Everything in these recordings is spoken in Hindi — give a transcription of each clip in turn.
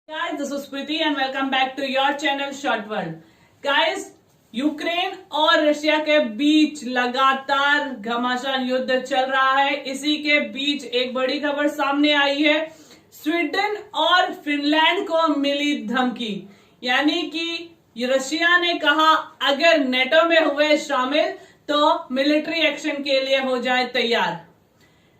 Guys, this is Preeti and welcome back to your channel Short World. Guys, Ukraine और रशिया के बीच लगातार घमासान युद्ध चल रहा है। इसी के बीच एक बड़ी खबर सामने आई है। स्वीडन और फिनलैंड को मिली धमकी, यानी कि रशिया ने कहा अगर नेटो में हुए शामिल तो मिलिट्री एक्शन के लिए हो जाए तैयार।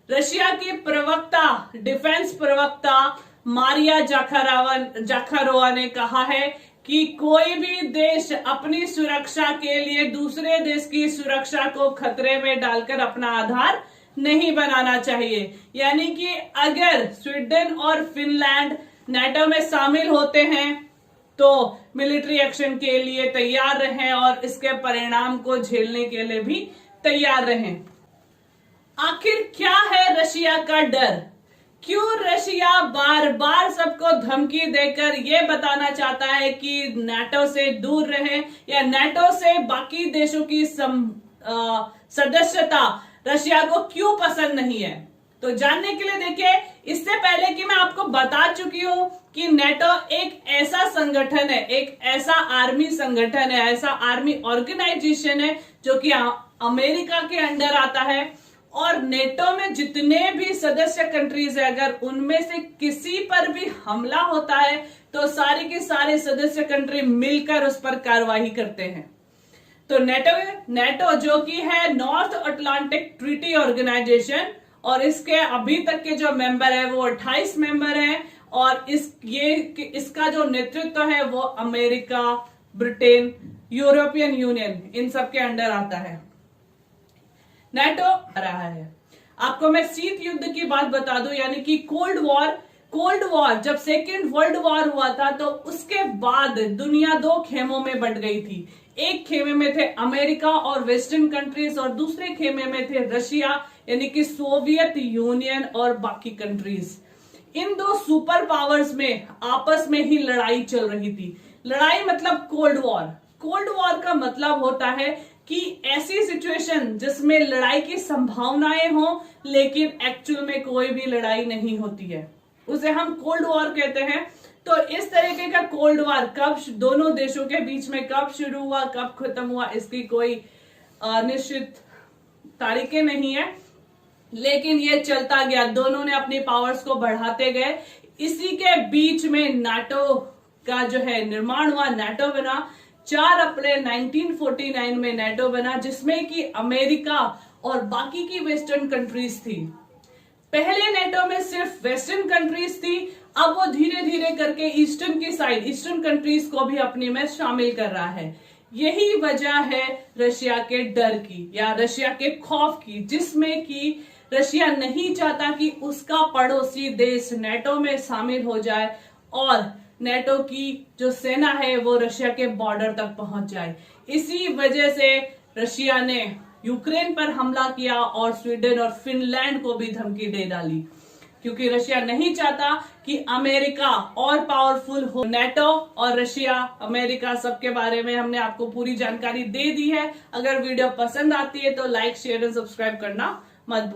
रशिया की प्रवक्ता, डिफेंस प्रवक्ता मारिया जाखारोवा ने कहा है कि कोई भी देश अपनी सुरक्षा के लिए दूसरे देश की सुरक्षा को खतरे में डालकर अपना आधार नहीं बनाना चाहिए। यानी कि अगर स्वीडन और फिनलैंड नाटो में शामिल होते हैं तो मिलिट्री एक्शन के लिए तैयार रहें और इसके परिणाम को झेलने के लिए भी तैयार रहें। आखिर क्या है रशिया का डर? क्यों रशिया बार बार सबको धमकी देकर यह बताना चाहता है कि नाटो से दूर रहे या नाटो से बाकी देशों की सदस्यता रशिया को क्यों पसंद नहीं है? तो जानने के लिए देखिए, इससे पहले कि मैं आपको बता चुकी हूं कि नाटो एक ऐसा संगठन है, एक ऐसा आर्मी संगठन है, ऐसा आर्मी ऑर्गेनाइजेशन है जो कि अमेरिका के अंडर आता है। और नेटो में जितने भी सदस्य कंट्रीज है, अगर उनमें से किसी पर भी हमला होता है तो सारे के सारे सदस्य कंट्री मिलकर उस पर कार्रवाई करते हैं। तो नेटो जो कि है नॉर्थ अटलांटिक ट्रीटी ऑर्गेनाइजेशन, और इसके अभी तक के जो मेंबर है वो 28 मेंबर हैं, और इसका जो नेतृत्व है वो अमेरिका, ब्रिटेन, यूरोपियन यूनियन, इन सब के अंडर आता है। नेटो रहा है। आपको मैं शीत युद्ध की बात बता दूं, यानी कि कोल्ड वॉर जब सेकेंड वर्ल्ड वॉर हुआ था तो उसके बाद दुनिया दो खेमों में बंट गई थी। एक खेमे में थे अमेरिका और वेस्टर्न कंट्रीज, और दूसरे खेमे में थे रशिया, यानी कि सोवियत यूनियन और बाकी कंट्रीज। इन दो सुपर पावर्स में आपस में ही लड़ाई चल रही थी। लड़ाई मतलब कोल्ड वॉर का मतलब होता है कि ऐसी सिचुएशन जिसमें लड़ाई की संभावनाएं हो लेकिन एक्चुअल में कोई भी लड़ाई नहीं होती है, उसे हम कोल्ड वॉर कहते हैं। तो इस तरीके का कोल्ड वॉर कब दोनों देशों के बीच में कब शुरू हुआ, कब खत्म हुआ, इसकी कोई निश्चित तारीखें नहीं है, लेकिन ये चलता गया। दोनों ने अपनी पावर्स को बढ़ाते गए। इसी के बीच में नाटो का जो है निर्माण हुआ, नाटो बना। 4 अप्रैल 1949 में नाटो बना, जिसमें कि अमेरिका और बाकी की वेस्टर्न कंट्रीज थी। पहले नाटो में सिर्फ वेस्टर्न कंट्रीज थी, अब वो धीरे धीरे करके ईस्टर्न कंट्रीज को भी अपने में शामिल कर रहा है। यही वजह है रशिया के डर की या रशिया के खौफ की, जिसमें कि रशिया नहीं चाहता कि उसका पड़ोसी देश नाटो में शामिल हो जाए और नेटो की जो सेना है वो रशिया के बॉर्डर तक पहुंच जाए। इसी वजह से रशिया ने यूक्रेन पर हमला किया और स्वीडन और फिनलैंड को भी धमकी दे डाली, क्योंकि रशिया नहीं चाहता कि अमेरिका और पावरफुल हो। नेटो और रशिया, अमेरिका, सबके बारे में हमने आपको पूरी जानकारी दे दी है। अगर वीडियो पसंद आती है तो लाइक, शेयर एंड सब्सक्राइब करना मत भूलिए।